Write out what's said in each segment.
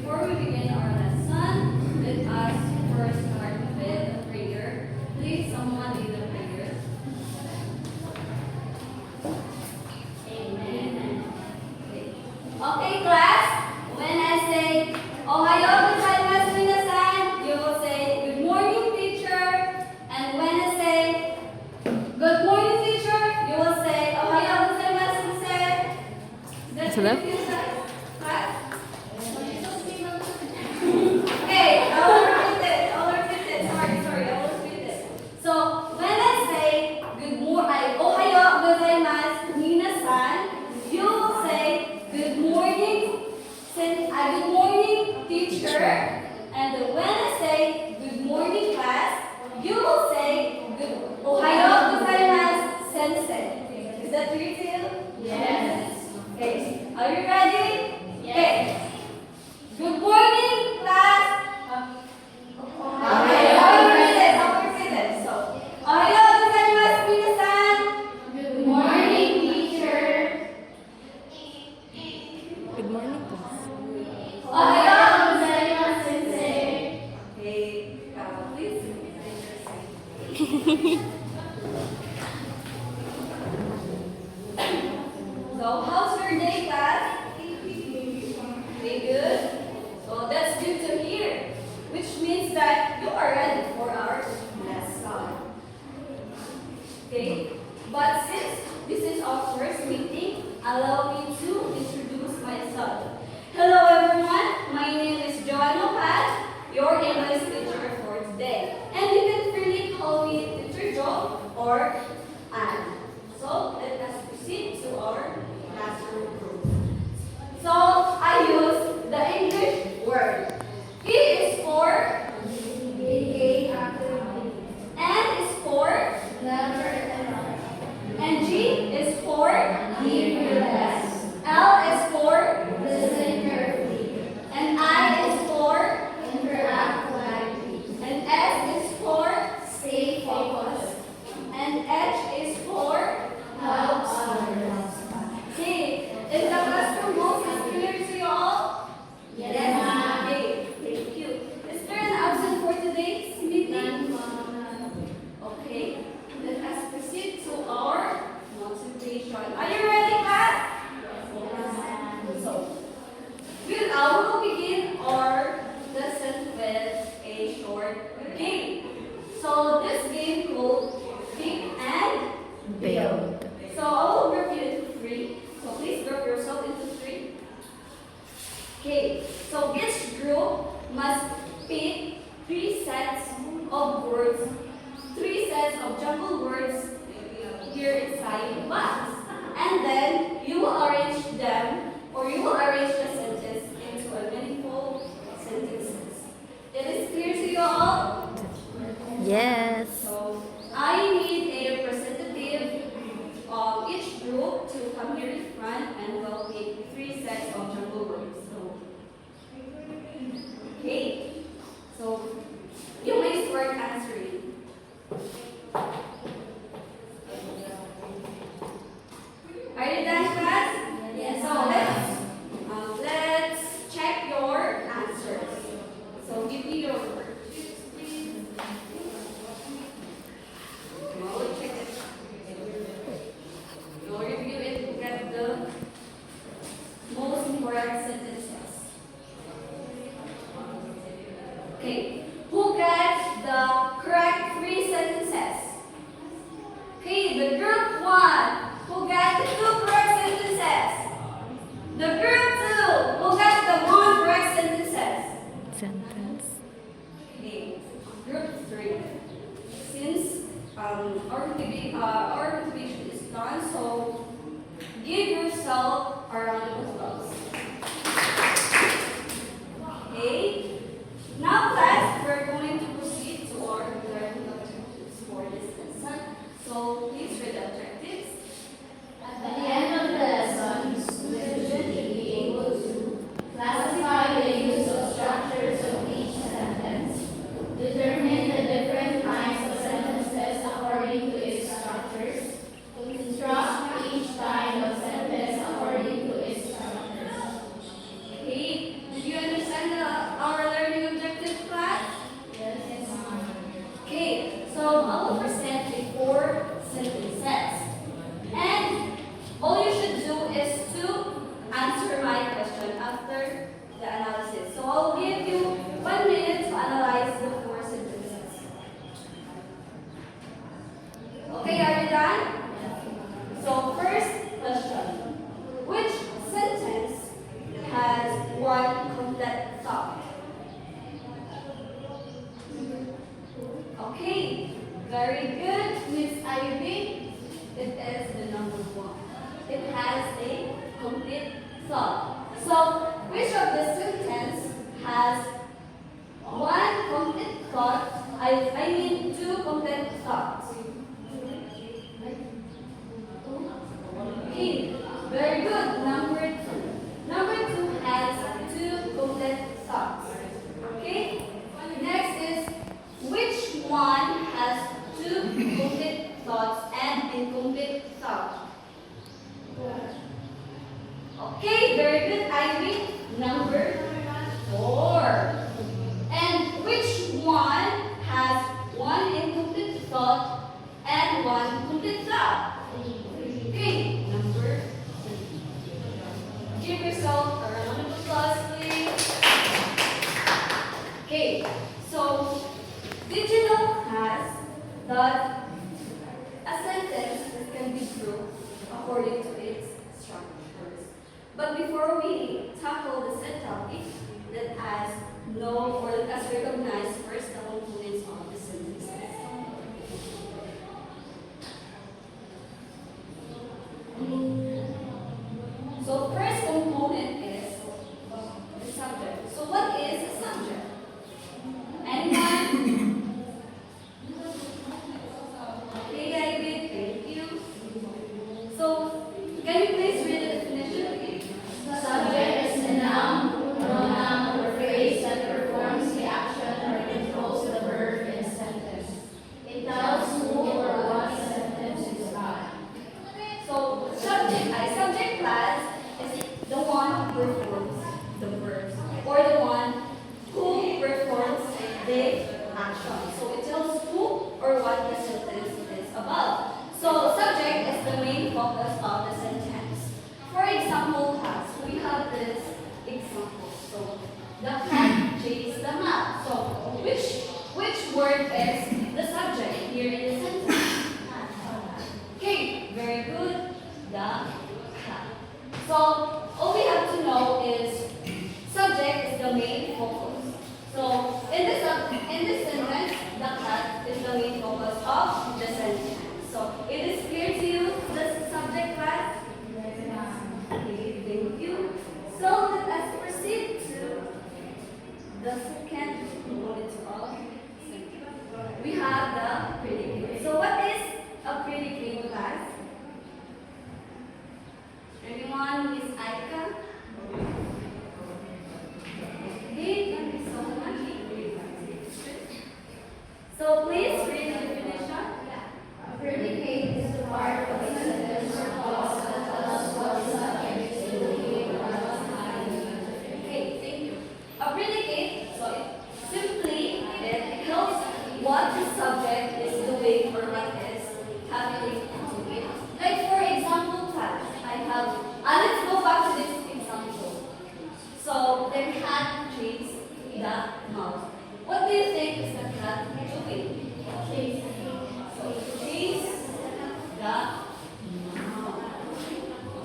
before we begin our lesson, let us first start with a prayer. Please, someone lead the prayer. Amen. Okay, class. When I say Ohayo gozaimasu minasan, you will say good morning, teacher. And when I say good morning, teacher, you will say Ohayo gozaimasu, sensei. That's To them? Class? Okay, I'll repeat it. Sorry, I'll repeat it. So, when I say good morning, Ohayo gozaimasu minasan, you will say good morning, good morning, teacher. And when I say good morning, class, you will say Ohayo gozaimasu, sensei. Is that clear to you? Yes. Okay. Are you ready? Yes. Good morning, class. I'll repeat it. So, Ohayo gozaimasu, minasan. Good morning, teacher. Good morning, class. Ohayo. gozaimasu, sensei. Okay, please. So, how's your day, class? Pretty good. So that's good to hear, which means that you are ready for our lesson. Okay, but since this is our first meeting, allow me to introduce myself. Hello, everyone. My name is Joanna Pat, your English teacher for today, and you can freely call me Teacher Jo or Anne. So let us proceed to our classroom room. So I use the English word. E is for N is for and G is for L is for and I is for and S is for Stay focused. and H is for Help others. Okay. Is the classroom most clear to you all? Yes, ma'am. Okay. Thank you. Is there an absent for today's meeting? Okay. Let us proceed to our motivation. Are you ready, class? So, we will begin our lesson with a short game. So, this game called Think and Build. So, I will group you into three. So, please group yourself into three. Okay. So, each group must pick three sets of words, three sets of jumbled words here inside the box. And then you will arrange them, or you will arrange the sentence into a meaningful sentences. It is clear to you all? Yes. So I need a representative of each group to come here in front and we'll pick three sets of jumbled words. Okay. So you may start answering. Are you done, class? Yes, So let's after the analysis. So I'll give you 1 minute to analyze the 4 sentences. Okay, are you done? So first question. Which sentence has one complete thought? Okay, very good, Miss Ivy. It is the number 1. It has a complete thought. So, which of the sentence has one complete thought? I mean 2 complete thoughts. Okay, very good. Number 2. Number 2 has 2 complete thoughts. Okay. Next is which one has 2 complete thoughts and incomplete thoughts? Okay, very good, Ivy. Number 4. And which one has 1 incomplete thought and 1 complete thought? Okay, number 3. Give yourself a round of applause, please. Okay, so did you know, class, that a sentence can be grouped according to its structures? But before we tackle the set topic, let us know or let us recognize first the components of the sentences. So first component is the subject. So what is a subject? Anyone? Okay, I did. Thank you. So can you please read the definition? Subject is a noun, pronoun, or phrase that performs the action or controls the verb in a sentence. It tells who or what the sentence is about. So subject class is the one who performs the verbs or the one who performs the action. So it tells who or what the sentence is about. So subject is the main focus of the sentence. For example, class, we have this example. So the cat chased the mouse. So which word is the subject here in the sentence? Okay, very good. The cat. So all we have to know is subject is the main focus. So in this sentence, the cat is the main focus of the sentence. So it is clear to you the subject class? Okay, thank you. So let us proceed to the second component of sentence. We have the predicate. So what is a predicate, class? Anyone? Miss Aika? Okay, thank you so much. So please read the definition. A predicate is the part of a sentence or clause that tells us what the subject is doing or what is happening. Okay, thank you. A predicate, so it helps what the subject is doing or what is happening to it. Like for example, class, I have, let's go back to this example. So the cat chased the mouse. What do you think is the cat doing? Chase. So chase the mouse.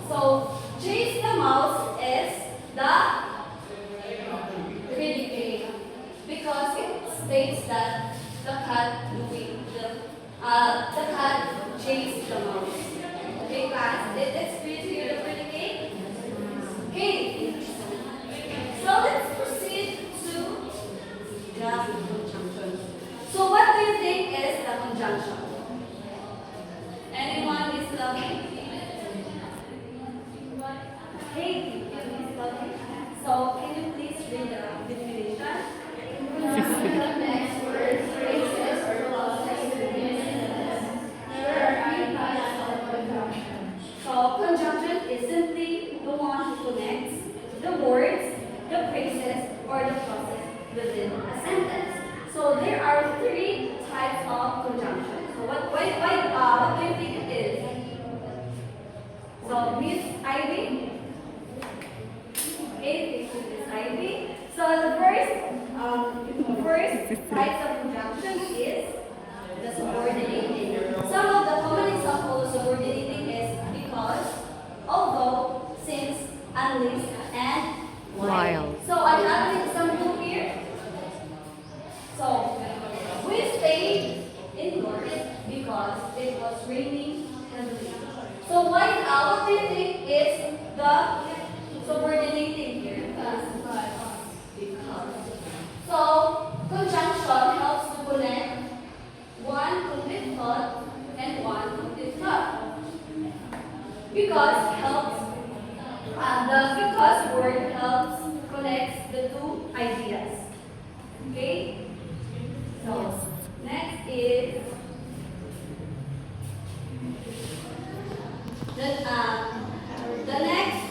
So chase the mouse is the predicate because it states that the cat chased the mouse. Okay, class, let's read here the predicate. Okay, so let's proceed to the conjunction. So what do you think is the conjunction? Anyone is loving? Hey, is loving. So can you please read the definition? The next word, phrases, or clauses begin a sentence. There are 3 types of conjunction. So conjunction is simply the one who connects the words, the phrases, or the clauses within a sentence. So there are 3 types of conjunction. So what do you think it is? So Miss Ivy? Okay, thank you, Miss Ivy. So the first types of conjunction is the subordinating. Some of the common examples of subordinating is because, although, since, unless, and While. So I have an example here. So we stayed indoors because it was raining heavily. So what do you think is the subordinating here? Because. So conjunction helps to connect one complete thought and one complete thought. Because helps the because word helps connect the two ideas. Okay? So next is the next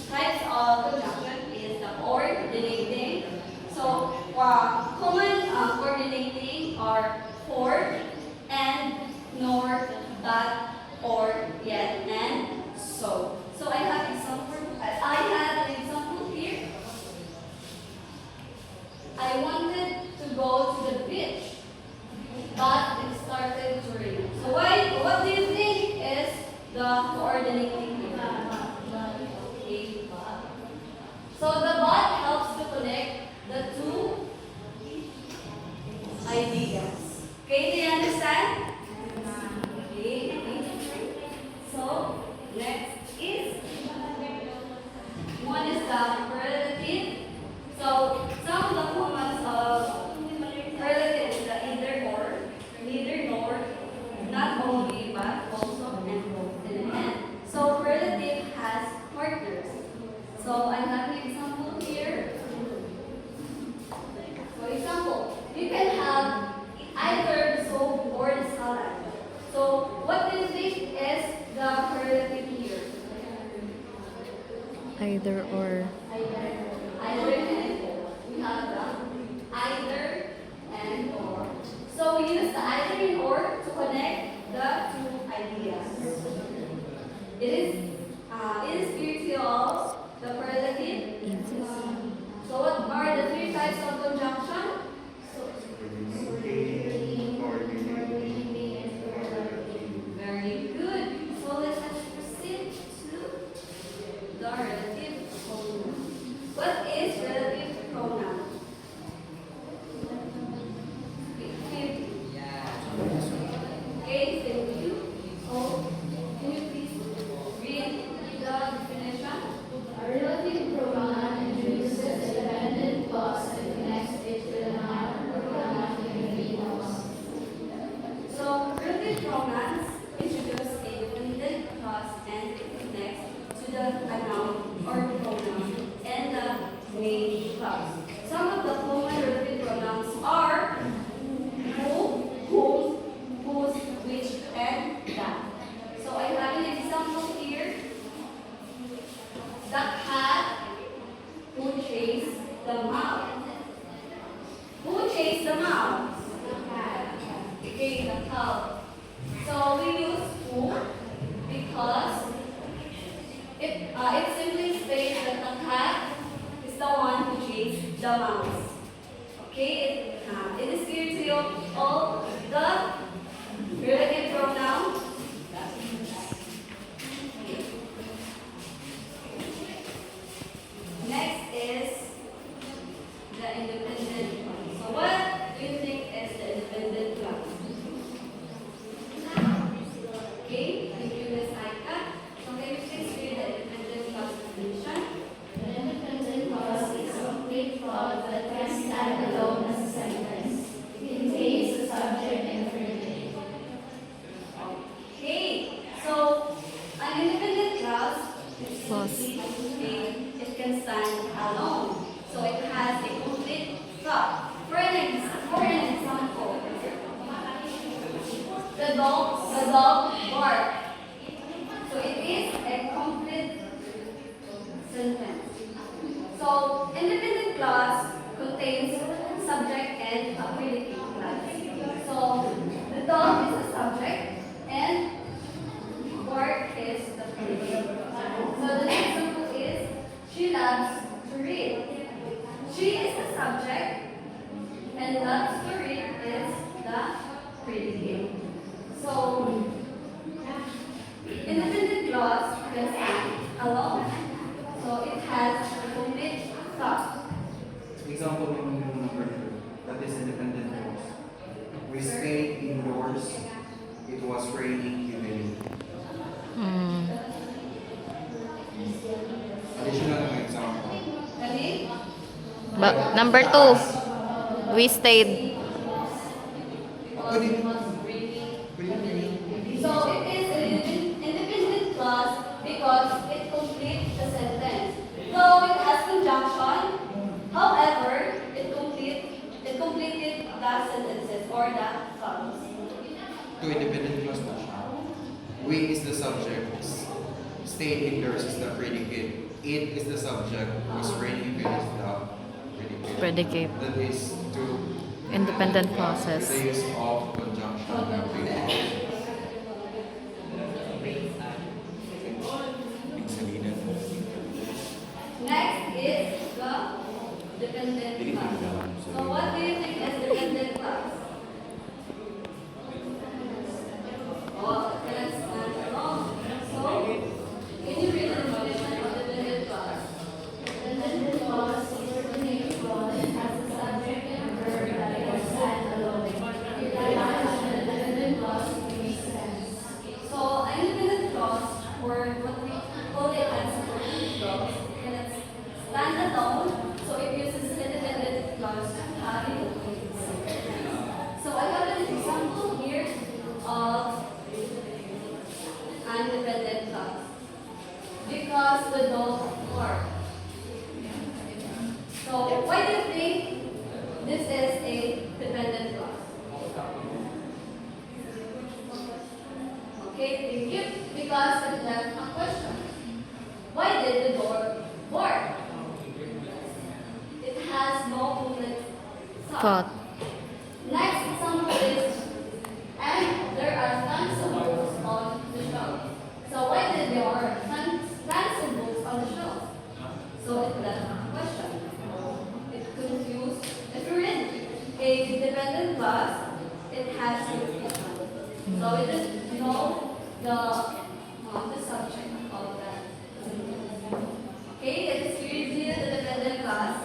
types of conjunction is the coordinating. So common coordinating are for, and, nor, but, or, yet, and, so. So I have an example here. I wanted to go to the beach, but it started to rain. So what do you think is the coordinating here? Okay, but. So the but helps to connect the two ideas. Okay, do you understand? Okay. So next is one is the relative. So some of the formats of relative is the either or, neither nor, not only but also and both and. So relative has partners. So I have an example here. For example, you can have either the soup or the salad. So what do you think is the relative here? Either or. Either and or. We have the either and or. So we use the either and or to connect the two ideas. It is clear to all the relative. So what are the three types of conjunction? Very good. So let's proceed to the relative pronoun. What is relative pronoun? Okay, thank you. So can you please read the definition? A relative pronoun introduces a dependent clause that connects it to the noun or pronoun in the main clause. So relative pronouns introduce a dependent clause and it connects to the noun or pronoun and the main clause. Some of the common relative pronouns are who, whom, whose, which, and that. So I have an example here. The cat who chased the mouse. Who chased the mouse? The cat. Okay, the cow. So we use who because it simply states that the cat is the one who chased the mouse. Okay, it is clear to you all the relative pronoun. Next is the independent clause. So what do you think is the independent clause? Okay, thank you, Ms. Aika. So can you please read the independent clause definition? An independent clause is a complete clause that can stand alone as a sentence. It contains the subject and predicate. But number 2, we stayed. Pwede. So it is an independent clause because it completes the sentence. Though it has conjunction, however, it completed the sentences or the clause. Two independent clause na siya. We is the subject. Stayed indoors is the predicate. It is the subject. Was raining is the predicate. Predicate. That is to Independent the clauses. use of conjunction and predicate. Next is the dependent clause. So what do you think is dependent clause? Oh, let's stand along. So, can you read the definition of dependent clause? Dependent clause is a coordinate clause that has a subject and verb that is stand alone. It relies on the dependent clause to make sense. So, an independent clause, or what we call it as a dependent clause, can stand alone, so it uses independent clause to have it. So, I have an example here of an independent clause. Because the dog barked. So, why do you think this is a dependent clause? Okay, thank you. Because it left a question. Why did the dog bark? It has no complete Thought. Next example is, and there are tons of books on the shelf. So why did there are tons of books on the shelf? So it left a question. It confused. If you read a dependent clause, it has to be so it doesn't know the subject of that. Okay, let's review the dependent clause.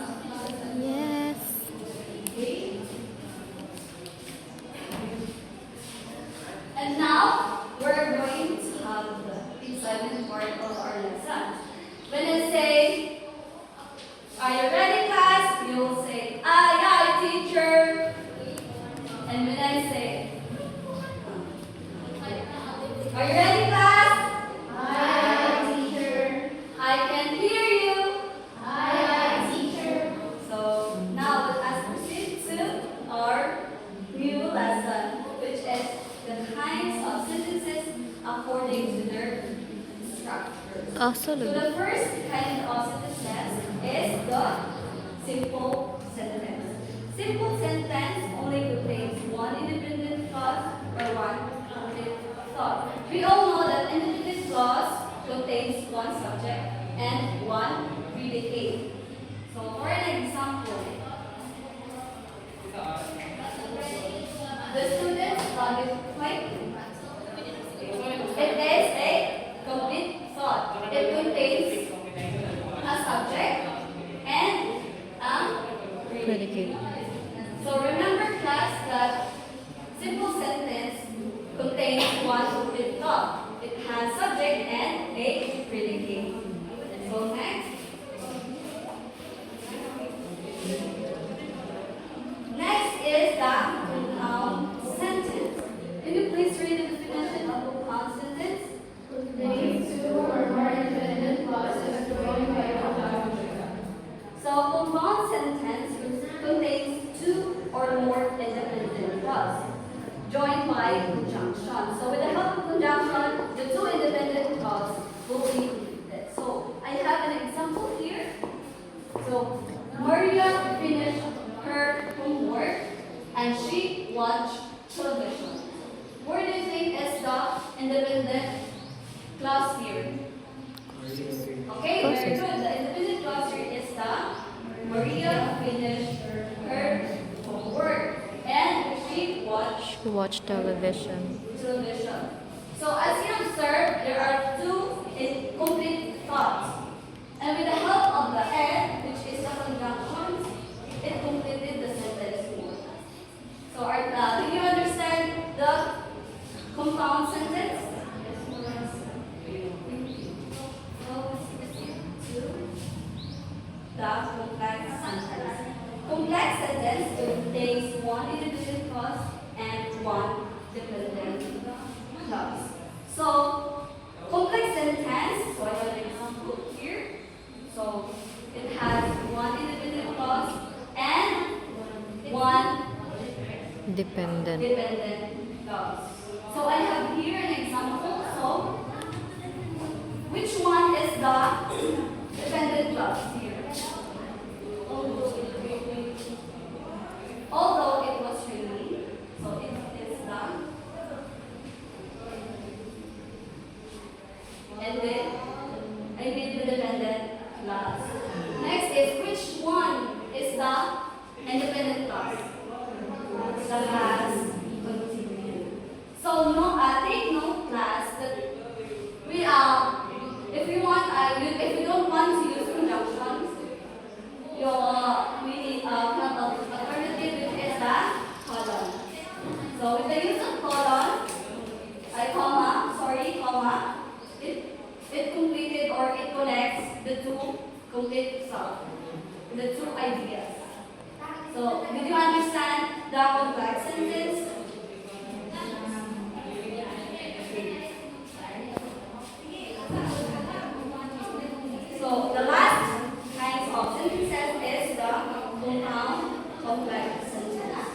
Yes. Okay. And now we're going to have the exciting part of our lesson. When I say, "Are you ready, class?" You'll say, "Aye, aye, teacher." And when I say, "Are you ready, class?" Aye, teacher. I can hear you. Aye, teacher. So now let us proceed to our new lesson, which is the kinds of sentences according to their structure. Oh, So solo. the first kind of sentences is the simple sentence. Simple sentence only contains one independent clause or one complete thought. We all know that independent clause contains one subject and one predicate. So for an example, the students studied quietly. It is a complete thought. It contains a subject and a Predicate. So remember, class, that simple sentence contains one complete thought. It has subject and a predicate. So next. Next is the compound sentence. Can you please read the definition of compound sentence? Contains two or more independent clauses joined by conjunction. So compound sentence contains two or more independent clauses joined by conjunction. So with the help of conjunction, the two independent clauses will be completed. So I have an example here. So Maria finished her homework and she watched television. Where do you think is the independent clause here? Okay, very good. The independent clause here is the Maria finished her homework and she watched She watched television. television. So as you observe, there are two complete thoughts. And with the help of the and, which is the conjunctions, it completed the sentence. So do you understand the compound sentence? So let's proceed to the complex sentence. one dependent clause. So, complex sentence, so I have an example here. So, it has one independent clause and one Dependent. dependent clause. So, I have here an example. So, which one is the dependent clause here? Although it was raining, so it is done. And then I made the dependent clause. Next is which one is the independent clause? The last continued. So no, take note class that we if you want if you don't want to use conjunctions, we need alternative which is the colon. So with the use of colon, comma, it completed or it connects the two complete stuff, the two ideas. So did you understand the complex sentence? So the last kinds of sentences is the compound complex sentence.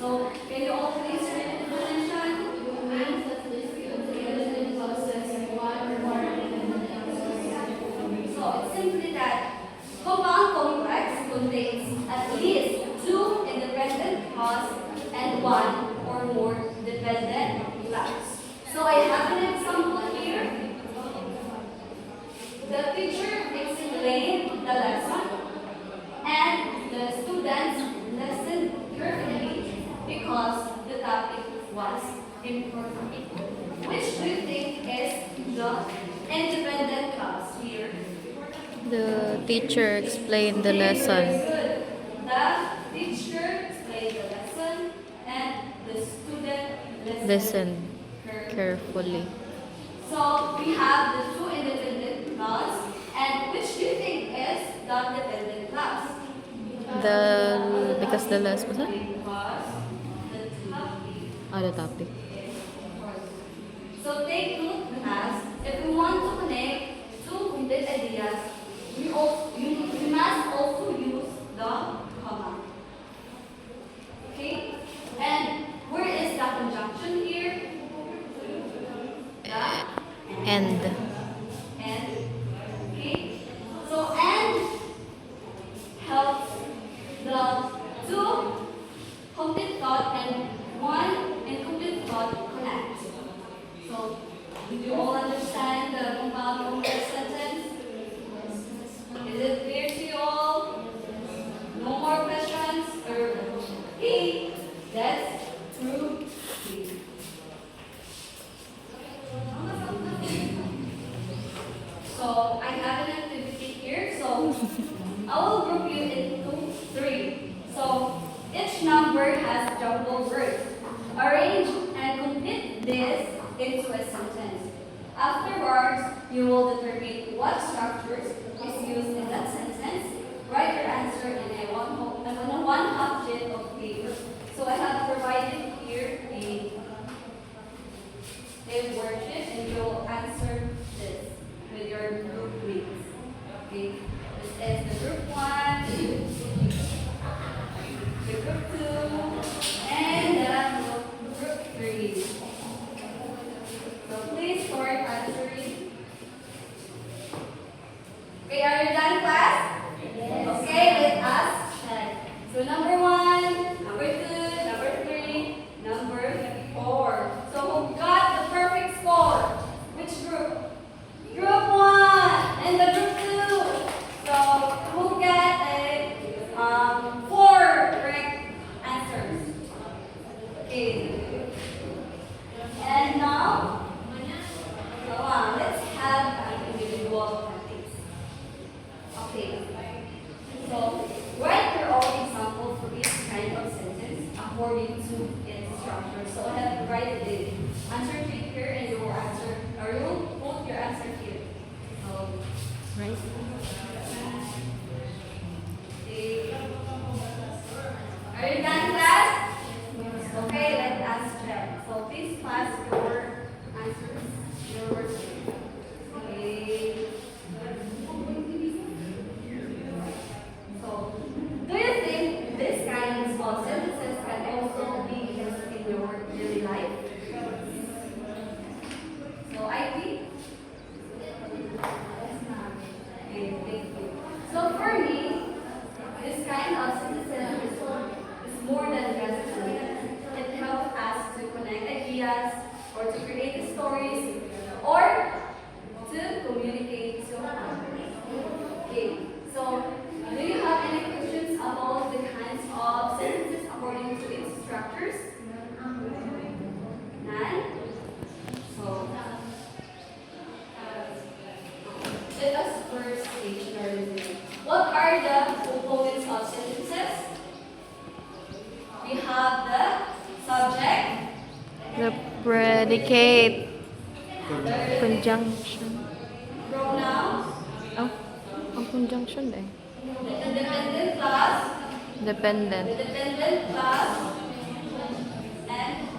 So can you all please read the definition? Means that this independent clauses one or more independent. So it's simply that compound complex contains at least two independent clauses and one or more dependent clauses. So I have an example here. The teacher explained the lesson and the students listened carefully because the topic was important. Which do you think is the independent clause here? The teacher explained the lesson. Good. The teacher explained the lesson and the student Listened carefully. carefully. So we have the two independent clause, and which do you think is the dependent clause? Because the last was that? Because the topic Other topic. is important. So take note class, if we want to connect two complete ideas, we must also use the comma. Okay? And where is the conjunction here? The And. and. Okay? So and helps the two complete thought and one incomplete thought connect. So did you all understand the compound complex sentence? Is it clear to you all? No more questions? Okay, that's true. So I have an activity here. So I will group you into three. So each number has jumbled words. Arrange and complete this into a sentence. Afterwards, you will determine what structures is used in that sentence. Write your answer in a one-half sheet of paper. So I have provided here a worksheet, and you will answer this with your group weeks. Okay, this is the group 1, the group 2, and the group 3. So please start answering. Okay, are you done, class? Yes. Okay, let us check. So number 1, number 2, number 3, number 4. So who got the perfect score? Which group? Group 1 and the group 2. So who got a 4 correct answers? Okay. And now, let's have an individual practice. Okay. So write your own example for each kind of sentence according to its structure. So I have to write the answer sheet here, and you will answer, or you will put your answer here. So, Right? are you done, class? Okay, let us check. Predicate. Conjunction. Pronouns. Oh, ang conjunction eh. The dependent class. Dependent. The dependent class. And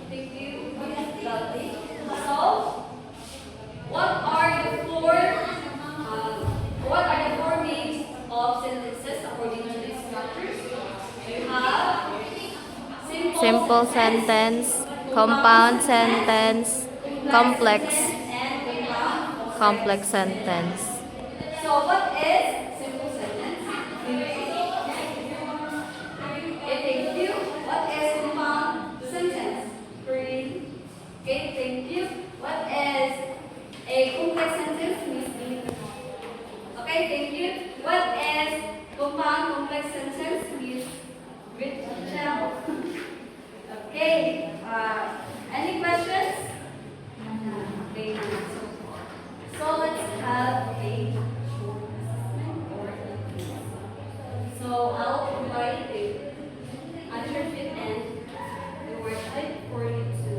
thank you. Lovely. So, what are the four names of sentences according to these structures? You have Simple sentence, compound sentence, complex, and compound. complex sentence. So what is simple sentence? Okay, thank you. What is compound sentence? Green. Okay, thank you. What is a complex sentence? Miss Lee? Okay, thank you. What is compound complex sentence? Miss Rachel? Okay. Any questions? Okay. So let's have a short assessment or a quiz. So I'll provide a answer sheet and the worksheet for you to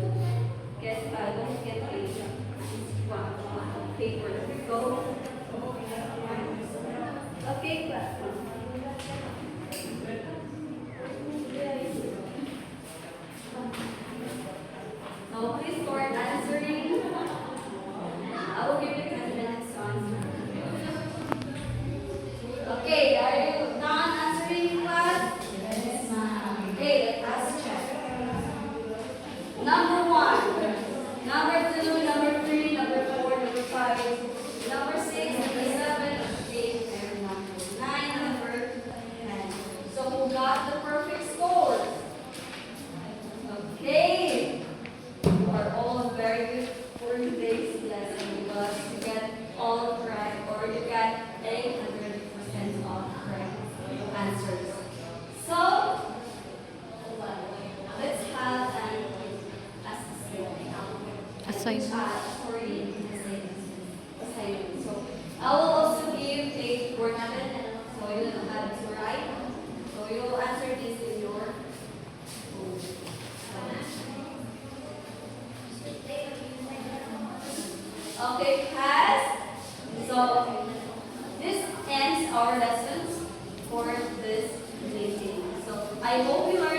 get don't get a paper. Go. Okay, class. So please start answering. I will give you 10 minutes to answer. Okay, are you done answering, class? Yes, ma'am. Okay, let's check. Number 1, number 2, number 3, number 4, number 5, number 6, number 7, 8, and number 9, number 10. So who got the perfect score? Okay. You are all very good for today's lesson because you get all correct or you get 100% of correct answers. So let's have an Assignment. assignment. So I will also give a worksheet so you know how to write. So you will answer this in your own. Okay, class. So this ends our lessons for this meeting. So I hope you learned